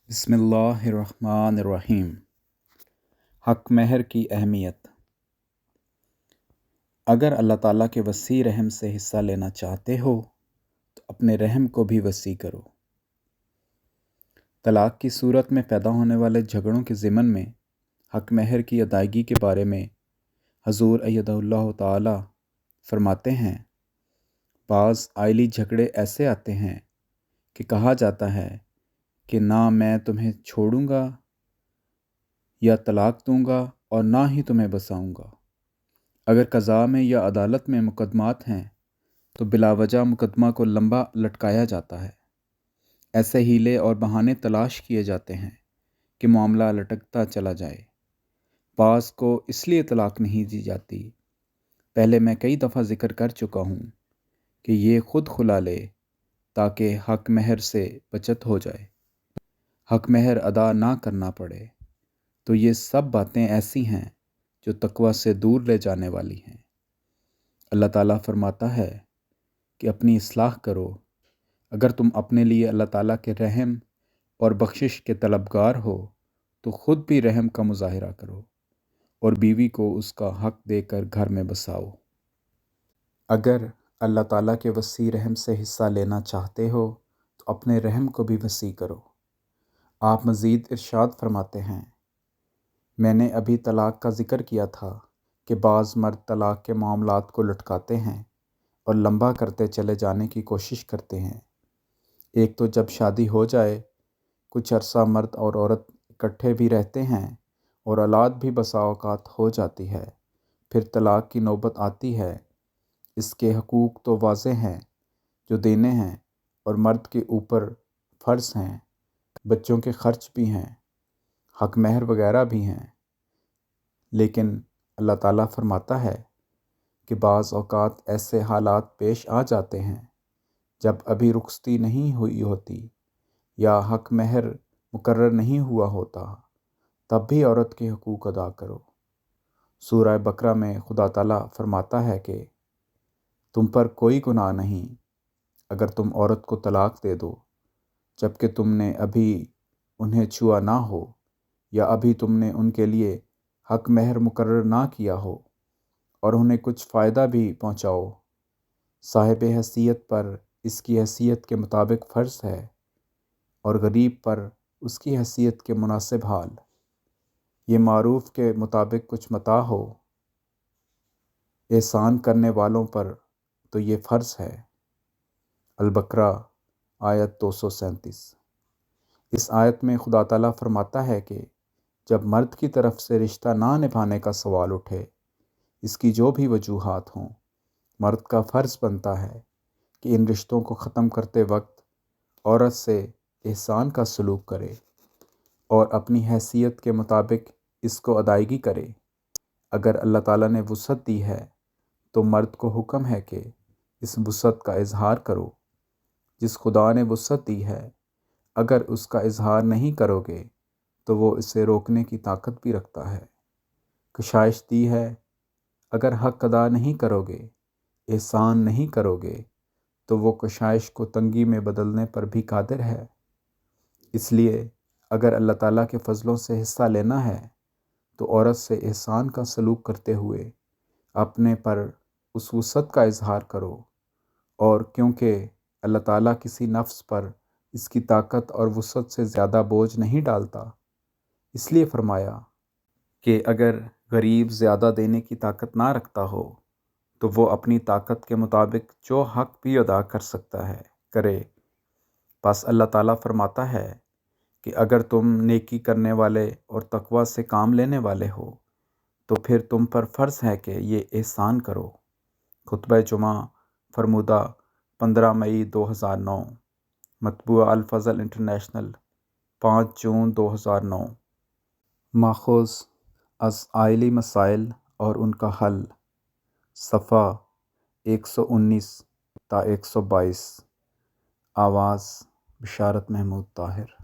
بسم اللہ الرحمن الرحیم۔ حق مہر کی اہمیت۔ اگر اللہ تعالیٰ کے وسیع رحم سے حصہ لینا چاہتے ہو تو اپنے رحم کو بھی وسیع کرو۔ طلاق کی صورت میں پیدا ہونے والے جھگڑوں کے ضمن میں حق مہر کی ادائیگی کے بارے میں حضور ایدہ اللہ تعالی فرماتے ہیں، بعض آئلی جھگڑے ایسے آتے ہیں کہ کہا جاتا ہے کہ نہ میں تمہیں چھوڑوں گا یا طلاق دوں گا اور نہ ہی تمہیں بساؤں گا۔ اگر قضاء میں یا عدالت میں مقدمات ہیں تو بلا وجہ مقدمہ کو لمبا لٹکایا جاتا ہے۔ ایسے ہیلے اور بہانے تلاش کیے جاتے ہیں کہ معاملہ لٹکتا چلا جائے۔ بعض کو اس لیے طلاق نہیں دی جاتی، پہلے میں کئی دفعہ ذکر کر چکا ہوں کہ یہ خود خلا لے تاکہ حق مہر سے بچت ہو جائے، حق مہر ادا نہ کرنا پڑے۔ تو یہ سب باتیں ایسی ہیں جو تقوی سے دور لے جانے والی ہیں۔ اللہ تعالیٰ فرماتا ہے کہ اپنی اصلاح کرو۔ اگر تم اپنے لیے اللہ تعالیٰ کے رحم اور بخشش کے طلبگار ہو تو خود بھی رحم کا مظاہرہ کرو اور بیوی کو اس کا حق دے کر گھر میں بساؤ۔ اگر اللہ تعالیٰ کے وسیع رحم سے حصہ لینا چاہتے ہو تو اپنے رحم کو بھی وسیع کرو۔ آپ مزید ارشاد فرماتے ہیں، میں نے ابھی طلاق کا ذکر کیا تھا کہ بعض مرد طلاق کے معاملات کو لٹکاتے ہیں اور لمبا کرتے چلے جانے کی کوشش کرتے ہیں۔ ایک تو جب شادی ہو جائے کچھ عرصہ مرد اور عورت اکٹھے بھی رہتے ہیں اور اولاد بھی بسا اوقات ہو جاتی ہے، پھر طلاق کی نوبت آتی ہے۔ اس کے حقوق تو واضح ہیں جو دینے ہیں اور مرد کے اوپر فرض ہیں، بچوں کے خرچ بھی ہیں، حق مہر وغیرہ بھی ہیں، لیکن اللہ تعالیٰ فرماتا ہے کہ بعض اوقات ایسے حالات پیش آ جاتے ہیں جب ابھی رخصتی نہیں ہوئی ہوتی یا حق مہر مقرر نہیں ہوا ہوتا، تب بھی عورت کے حقوق ادا کرو۔ سورہ بقرہ میں خدا تعالیٰ فرماتا ہے کہ تم پر کوئی گناہ نہیں اگر تم عورت کو طلاق دے دو جبکہ تم نے ابھی انہیں چھوا نہ ہو یا ابھی تم نے ان کے لیے حق مہر مقرر نہ کیا ہو اور انہیں کچھ فائدہ بھی پہنچاؤ۔ صاحب حیثیت پر اس کی حیثیت کے مطابق فرض ہے اور غریب پر اس کی حیثیت کے مناسب حال۔ یہ معروف کے مطابق کچھ متاع ہو۔ احسان کرنے والوں پر تو یہ فرض ہے۔ البقرہ آیت 237۔ اس آیت میں خدا تعالیٰ فرماتا ہے کہ جب مرد کی طرف سے رشتہ نہ نبھانے کا سوال اٹھے، اس کی جو بھی وجوہات ہوں، مرد کا فرض بنتا ہے کہ ان رشتوں کو ختم کرتے وقت عورت سے احسان کا سلوک کرے اور اپنی حیثیت کے مطابق اس کو ادائیگی کرے۔ اگر اللہ تعالیٰ نے وسعت دی ہے تو مرد کو حکم ہے کہ اس وسعت کا اظہار کرو۔ جس خدا نے وسعت دی ہے، اگر اس کا اظہار نہیں کرو گے تو وہ اسے روکنے کی طاقت بھی رکھتا ہے۔ کشائش دی ہے، اگر حق ادا نہیں کرو گے، احسان نہیں کرو گے تو وہ کشائش کو تنگی میں بدلنے پر بھی قادر ہے۔ اس لیے اگر اللہ تعالیٰ کے فضلوں سے حصہ لینا ہے تو عورت سے احسان کا سلوک کرتے ہوئے اپنے پر اس وسعت کا اظہار کرو، اور کیونکہ اللہ تعالیٰ کسی نفس پر اس کی طاقت اور وسعت سے زیادہ بوجھ نہیں ڈالتا، اس لیے فرمایا کہ اگر غریب زیادہ دینے کی طاقت نہ رکھتا ہو تو وہ اپنی طاقت کے مطابق جو حق بھی ادا کر سکتا ہے کرے۔ بس اللہ تعالیٰ فرماتا ہے کہ اگر تم نیکی کرنے والے اور تقوی سے کام لینے والے ہو تو پھر تم پر فرض ہے کہ یہ احسان کرو۔ خطبہ جمعہ فرمودہ 15 مئی 2009، مطبوعہ الفضل انٹرنیشنل، 5 جون 2009۔ ماخوذ از آئلی مسائل اور ان کا حل، صفحہ 119 تا 122۔ آواز بشارت محمود طاہر۔